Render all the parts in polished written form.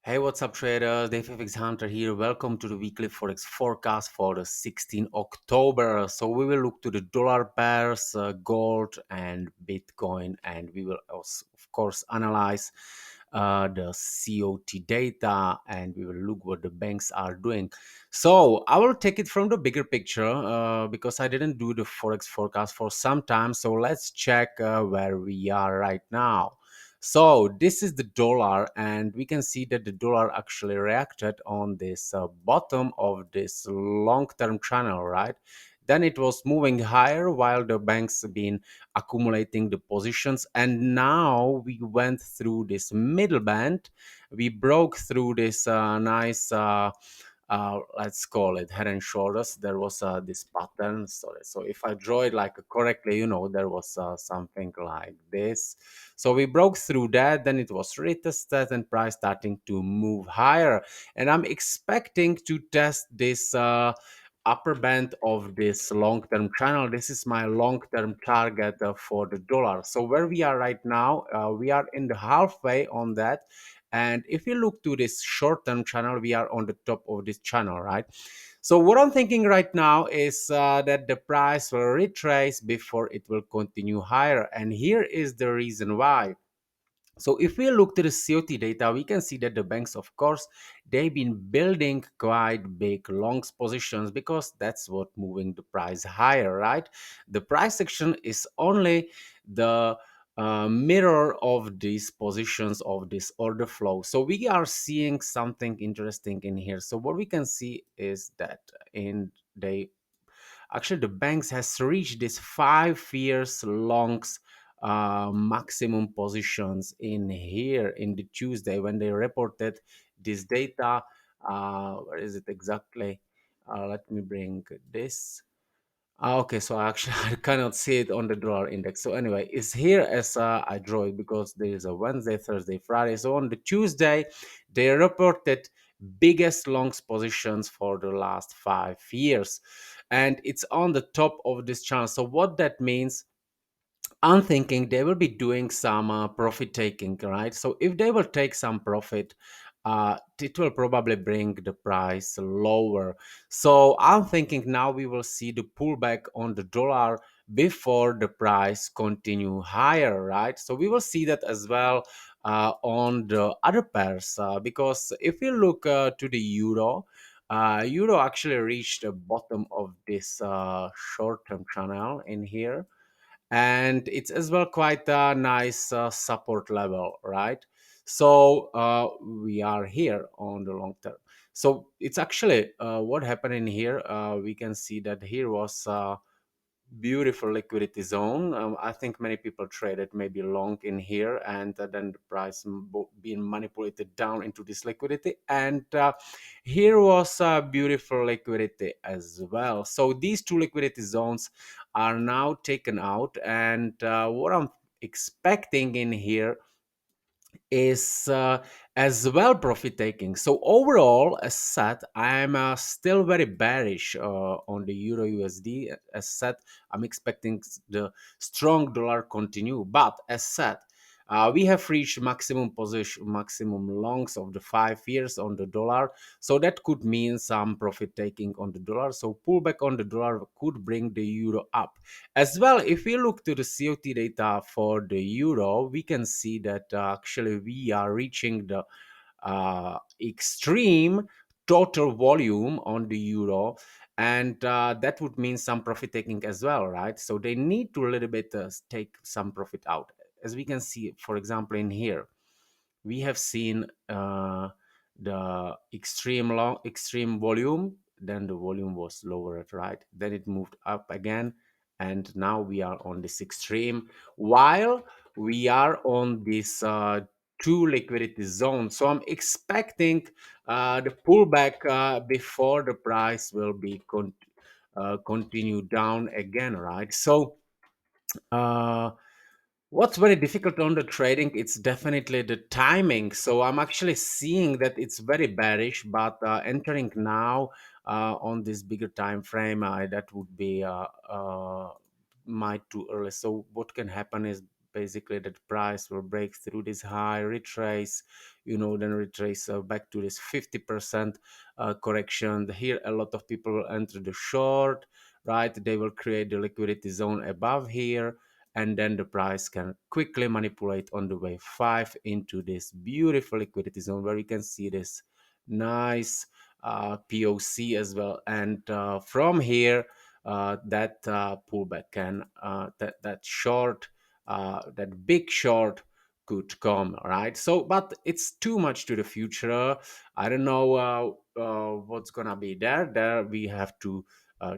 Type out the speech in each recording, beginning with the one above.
Hey, what's up, traders? Dave FX Hunter here. Welcome to the weekly Forex forecast for the 16th October. So we will look to the dollar pairs, gold, and Bitcoin, and we will also, of course, analyze the COT data, and we will look what the banks are doing. So I will take it from the bigger picture because I didn't do the Forex forecast for some time. So let's check where we are right now. So this is the dollar, and we can see that the dollar actually reacted on this bottom of this long-term channel, right? Then it was moving higher while the banks been accumulating the positions, and now we went through this middle band. We broke through this nice let's call it head and shoulders. There was this pattern. So if I draw it like correctly, there was something like this. So we broke through that, then it was retested and price starting to move higher. And I'm expecting to test this upper band of this long-term channel. This is my long-term target for the dollar. So where we are right now, we are in the halfway on that. And if you look to this short-term channel, we are on the top of this channel, right? So what I'm thinking right now is that the price will retrace before it will continue higher. And here is the reason why. So if we look to the COT data, we can see that the banks, of course, they've been building quite big longs positions because that's what moving the price higher, right? The price action is only the mirror of these positions of this order flow. So we are seeing something interesting in here. So what we can see is that in the actually the banks has reached this 5 years longs maximum positions in here in the Tuesday when they reported this data. Where is it exactly? Let me bring this. Okay, so actually I cannot see it on the dollar index. So anyway, it's here as I draw it because there is a Wednesday, Thursday, Friday. So on the Tuesday, they reported biggest longs positions for the last 5 years, and it's on the top of this channel. So what that means, I'm thinking they will be doing some profit taking, right? So if they will take some profit, it will probably bring the price lower. So I'm thinking now we will see the pullback on the dollar before the price continue higher, right? So we will see that as well on the other pairs because if you look to the euro, euro actually reached the bottom of this short-term channel in here, and it's as well quite a nice support level, right? So we are here on the long term. So it's actually what happened in here. We can see that here was beautiful liquidity zone. I think many people traded maybe long in here, and then the price being manipulated down into this liquidity. And here was beautiful liquidity as well. So these two liquidity zones are now taken out, and what I'm expecting in here is as well profit taking. So overall, as said, I'm still very bearish on the Euro USD. As said, I'm expecting the strong dollar continue, but as said, we have reached maximum position, maximum longs of the 5 years on the dollar. So that could mean some profit taking on the dollar. So pullback on the dollar could bring the euro up. As well, if we look to the COT data for the euro, we can see that actually we are reaching the extreme total volume on the euro, and that would mean some profit taking as well, right? So they need to a little bit take some profit out. As we can see, for example, in here, we have seen the extreme volume, then the volume was lowered, right? Then it moved up again, and now we are on this extreme while we are on this two liquidity zone. So I'm expecting the pullback before the price will be continue down again, right? So uh, what's very difficult on the trading, it's definitely the timing. So I'm actually seeing that it's very bearish, but entering now on this bigger time frame, that would be might too early. So what can happen is basically that price will break through this high, retrace, then retrace back to this 50% correction. Here a lot of people will enter the short, right? They will create the liquidity zone above here, and then the price can quickly manipulate on the wave 5 into this beautiful liquidity zone where we can see this nice POC as well. And from here, that pullback can that short, that big short could come, right? So, but it's too much to the future. I don't know what's gonna be there. There we have to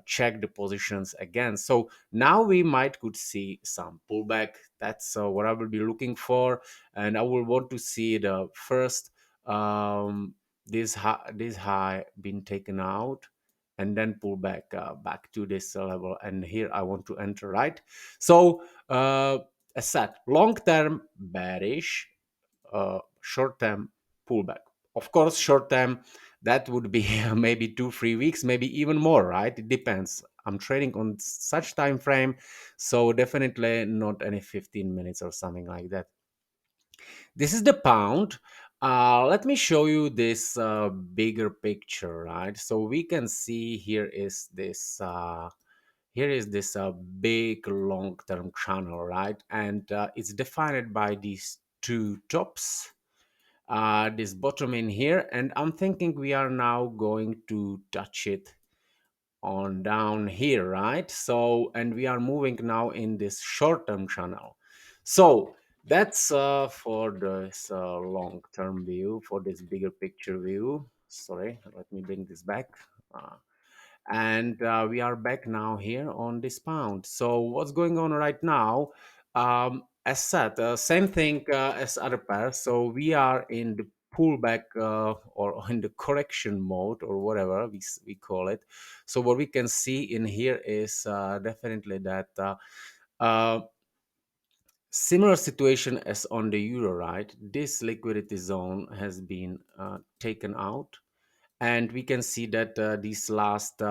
check the positions again. So now we might could see some pullback. That's what I will be looking for, and I will want to see the first this high been taken out and then pull back to this level, and here I want to enter, right? So as said, long term bearish, short term pullback. Of course, short term that would be maybe 2 3 weeks, maybe even more, right? It depends. I'm trading on such time frame, so definitely not any 15 minutes or something like that. This is the pound. Let me show you this bigger picture, right? So we can see here is this big long-term channel, right? And it's defined by these two tops, this bottom in here, and I'm thinking we are now going to touch it on down here, right? So, and we are moving now in this short-term channel. So that's for this long-term view, for this bigger picture view. Sorry, let me bring this back. And we are back now here on this pound. So what's going on right now? As said, same thing as other pairs. So we are in the pullback or in the correction mode or whatever we call it. So what we can see in here is definitely that uh, similar situation as on the euro, right? This liquidity zone has been taken out, and we can see that these last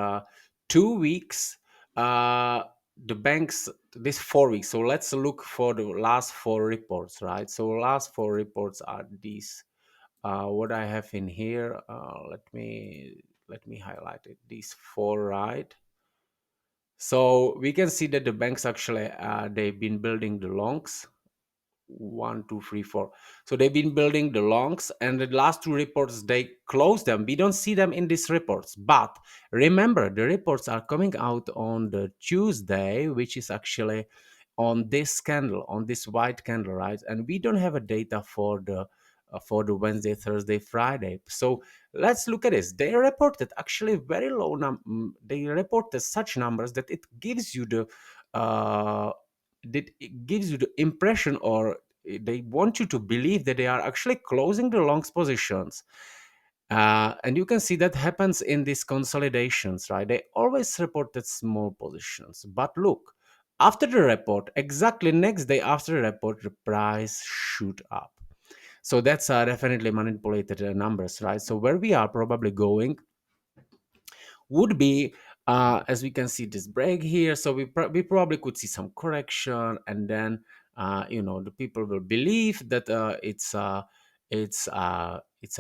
2 weeks, the banks, this 4 weeks. So let's look for the last four reports, right? So last four reports are these. What I have in here, let me highlight it. These four, right? So we can see that the banks actually they've been building the longs, 1 2 3 4. So they've been building the longs, and the last two reports they closed them. We don't see them in these reports, but remember the reports are coming out on the Tuesday, which is actually on this candle, on this white candle, right? And we don't have a data for the Wednesday, Thursday, Friday. So let's look at this. They reported actually very low they reported such numbers that it gives you the impression, or they want you to believe that they are actually closing the longs positions. And you can see that happens in these consolidations, right? They always reported small positions, but look, after the report, exactly next day after the report, the price shoot up. So that's definitely manipulated numbers, right? So where we are probably going would be, as we can see this break here, so we probably could see some correction, and then the people will believe that it's a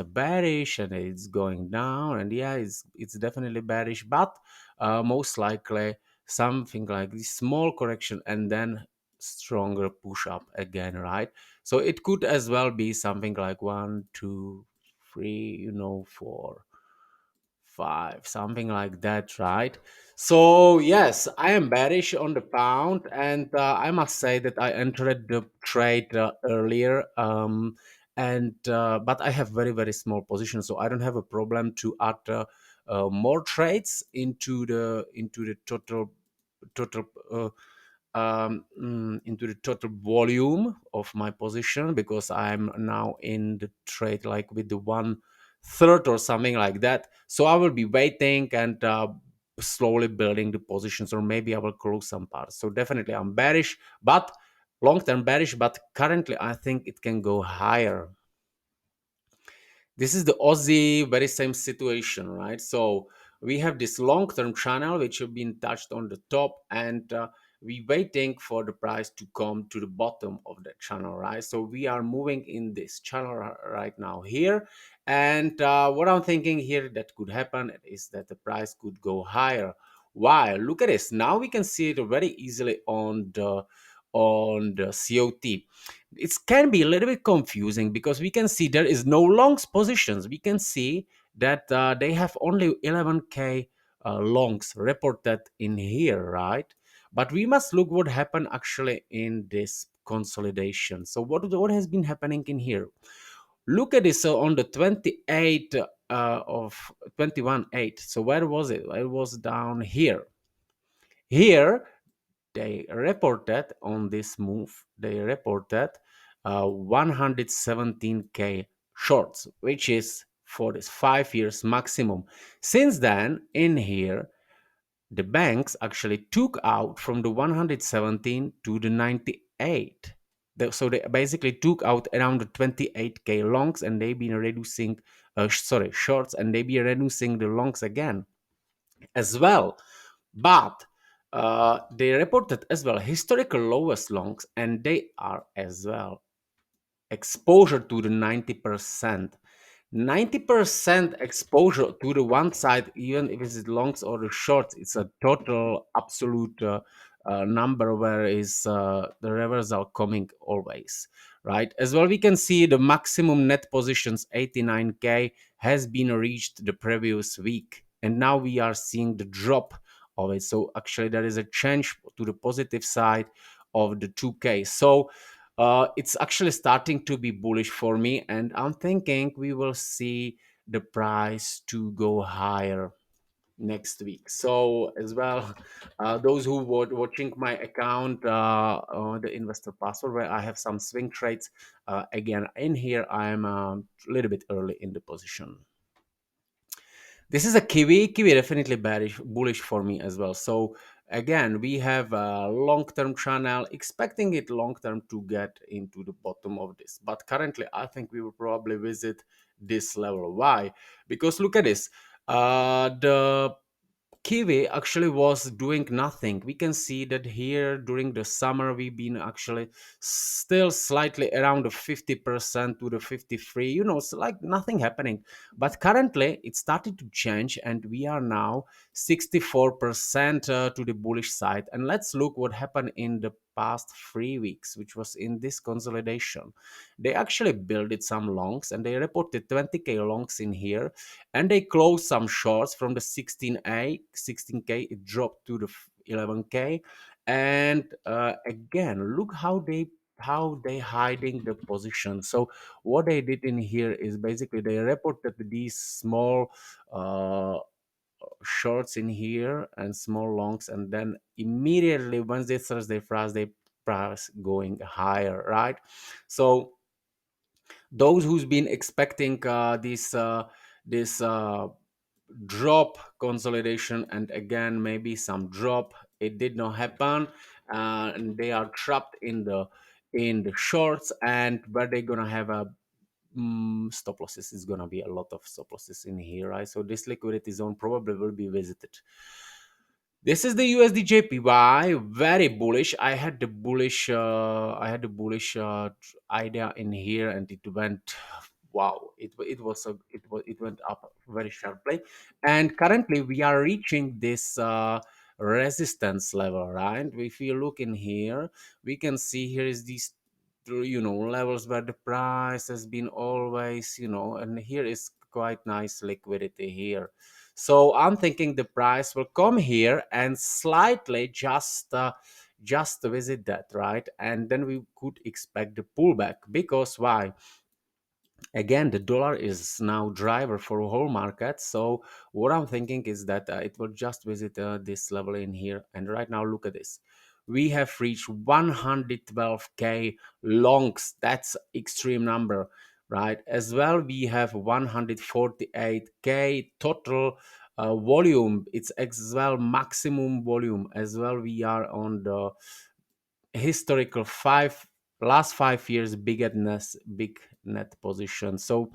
bearish and it's going down, and yeah, it's definitely bearish, but most likely something like this small correction and then stronger push up again, right? So it could as well be something like 1 2 3, 4 5, something like that, right? So yes, I am bearish on the pound, and I must say that I entered the trade earlier, and but I have very very small positions, so I don't have a problem to add more trades into the total into the total volume of my position, because I'm now in the trade like with the 1/3 or something like that. So I will be waiting and slowly building the positions, or maybe I will close some parts. So definitely I'm bearish, but long term bearish, but currently I think it can go higher. This is the Aussie, very same situation, right? So we have this long-term channel which have been touched on the top, and we waiting for the price to come to the bottom of the channel, right? So we are moving in this channel right now here. And what I'm thinking here that could happen is that the price could go higher. Why? Look at this. Now we can see it very easily on the COT. It can be a little bit confusing because we can see there is no longs positions. We can see that they have only 11k longs reported in here, right? But we must look what happened actually in this consolidation. So what has been happening in here? Look at this. So on the 28 of 21.8. So where was it? It was down here. Here they reported on this move. They reported 117k shorts, which is for this 5 years maximum. Since then, in here, the banks actually took out from the 117 to the 98. So they basically took out around the 28k longs, and they've been reducing, shorts, and they've been reducing the longs again as well. But they reported as well historical lowest longs, and they are as well exposure to the 90%. 90% exposure to the one side, even if it's longs or the shorts, it's a total absolute number where is the reversal coming always, right? As well, we can see the maximum net positions 89k has been reached the previous week, and now we are seeing the drop of it. So actually there is a change to the positive side of the 2k. So it's actually starting to be bullish for me, and I'm thinking we will see the price to go higher next week. So as well, those who were watching my account, the investor password, where I have some swing trades, again in here I'm a little bit early in the position. This is a Kiwi. Kiwi definitely bearish, bullish for me as well. So again, we have a long-term channel, expecting it long-term to get into the bottom of this. But currently, I think we will probably visit this level. Why? Because look at this. The Kiwi actually was doing nothing. We can see that here during the summer we've been actually still slightly around the 50% to the 53, it's like nothing happening. But currently it started to change, and we are now 64% to the bullish side. And let's look what happened in the past 3 weeks, which was in this consolidation. They actually built some longs, and they reported 20k longs in here, and they closed some shorts from the 16k. It dropped to the 11k, and again, look how they hiding the position. So what they did in here is basically they reported these small shorts in here and small longs, and then immediately once they Thursday Friday price going higher, right? So those who's been expecting this drop consolidation, and again maybe some drop, it did not happen, and they are trapped in the shorts, and where they're gonna have a stop losses is gonna be a lot of stop losses in here, right? So this liquidity zone probably will be visited. This is the USD Jpy, very bullish. I had the bullish idea in here, and it went, wow, it went up very sharply. And currently we are reaching this resistance level, right? If you look in here, we can see here is these levels where the price has been always, and here is quite nice liquidity here. So I'm thinking the price will come here and slightly just visit that, right? And then we could expect the pullback. Because why? Again, the dollar is now driver for whole market. So what I'm thinking is that it will just visit this level in here. And right now, look at this. We have reached 112k longs. That's extreme number, right? As well, we have 148k total volume. It's as well maximum volume. As well, we are on the historical last 5 years big net position. So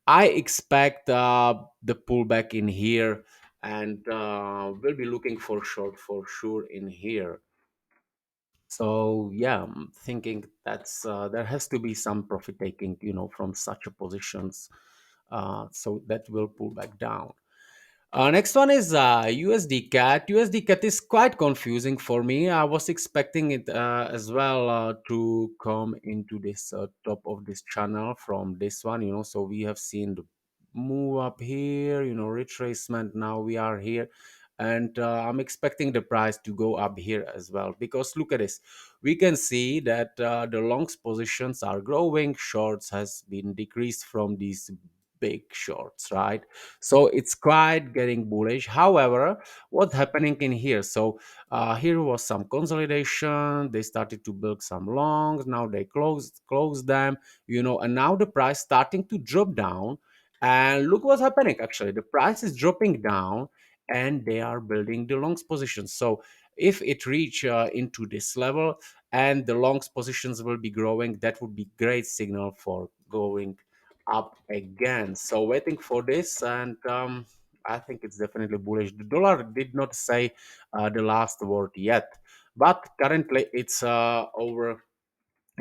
I expect the pullback in here, and we'll be looking for short for sure in here. So yeah, I'm thinking that's there has to be some profit taking, from such a positions, so that will pull back down. Next one is USD CAD. USD CAD is quite confusing for me. I was expecting it as well to come into this top of this channel from this one, So we have seen the move up here, retracement. Now we are here. And I'm expecting the price to go up here as well, because look at this. We can see that the longs positions are growing, shorts has been decreased from these big shorts, right? So it's quite getting bullish. However, what's happening in here? So here was some consolidation. They started to build some longs. Now they closed them, and now the price starting to drop down. And look what's happening. Actually, the price is dropping down, and they are building the longs position. So if it reach into this level and the longs positions will be growing, that would be great signal for going up again. So waiting for this, and I think it's definitely bullish. The dollar did not say the last word yet, but currently it's over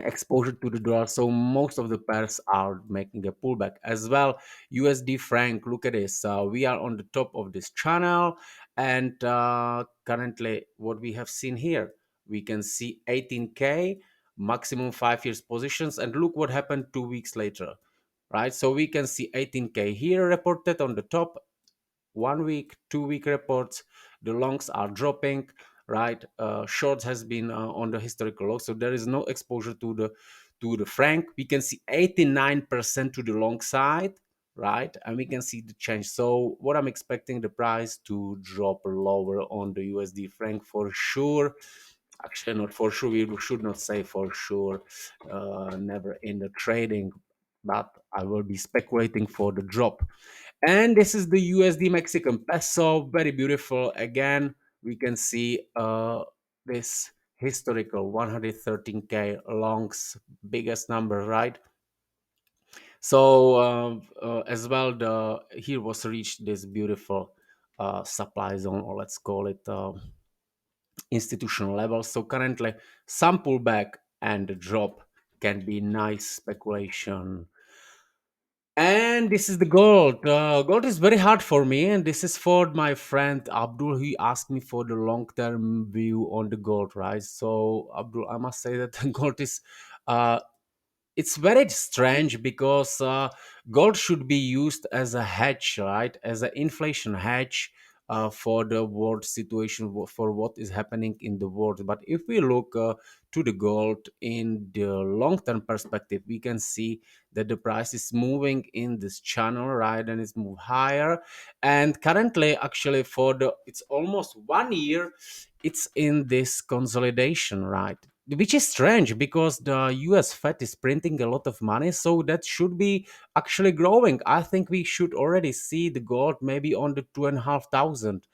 exposure to the dollar, so most of the pairs are making a pullback as well. USD franc, look at this. We are on the top of this channel, and currently what we have seen here, we can see 18k maximum 5 years positions, and look what happened 2 weeks later, right? So we can see 18k here reported on the top, 1 week, 2 week reports. The longs are dropping, right? Shorts has been on the historical low, so there is no exposure to the franc. We can see 89% to the long side, right? And we can see the change. So what I'm expecting, the price to drop lower on the USD franc for sure. Actually, not for sure. We should not say for sure. Never in the trading, but I will be speculating for the drop. And this is the USD Mexican Peso. Very beautiful. Again, we can see this historical 113k longs, biggest number, right? So as well, the here was reached this beautiful supply zone, or let's call it institutional level. So currently, some pullback and the drop can be nice speculation. And this is the gold. Gold is very hard for me, and this is for my friend Abdul. He asked me for the long-term view on the gold, right? So Abdul, I must say that gold is uh, it's very strange, because gold should be used as a hedge, right? As an inflation hedge for the world situation, for what is happening in the world. But if we look to the gold in the long term perspective, we can see that the price is moving in this channel, right? And it's moved higher. And currently, actually, for the it's almost 1 year, it's in this consolidation, right? Which is strange, because the US Fed is printing a lot of money, so that should be actually growing. I think we should already see the gold maybe on the 2,500.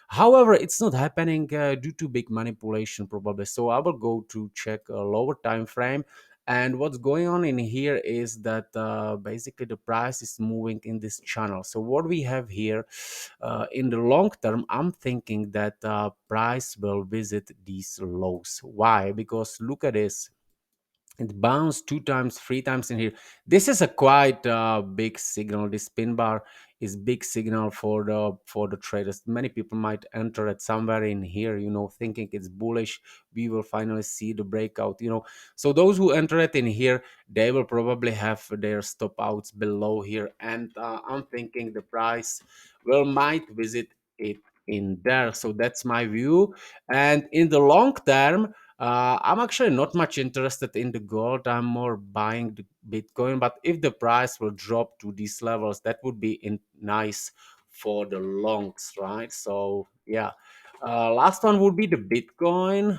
However, it's not happening due to big manipulation, probably. So I will go to check a lower time frame. And what's going on in here is that basically the price is moving in this channel. So what we have here in the long term, I'm thinking that price will visit these lows. Why? Because look at this. It bounced 2 times, 3 times in here. This is a quite big signal. This pin bar is big signal for the traders. Many people might enter it somewhere in here, thinking it's bullish. We will finally see the breakout. So those who enter it in here, they will probably have their stop outs below here. And I'm thinking the price will might visit it in there. So that's my view. And in the long term, I'm actually not much interested in the gold. I'm more buying the Bitcoin. But if the price will drop to these levels, that would be nice for the longs, right? So yeah. Last one would be the Bitcoin.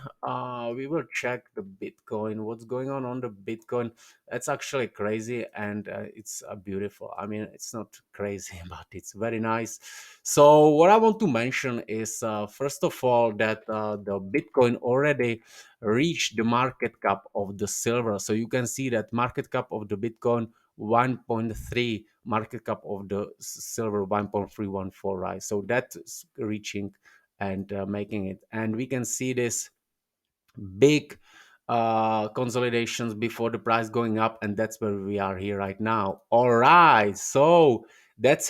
We will check the Bitcoin. What's going on the Bitcoin? That's actually crazy, and it's beautiful. I mean, it's not crazy, but it's very nice. So what I want to mention is, first of all, that the Bitcoin already reach the market cap of the silver. So you can see that market cap of the Bitcoin 1.3, market cap of the silver 1.314, right? So that's reaching and making it. And we can see this big consolidations before the price going up, and that's where we are here right now. All right, so that's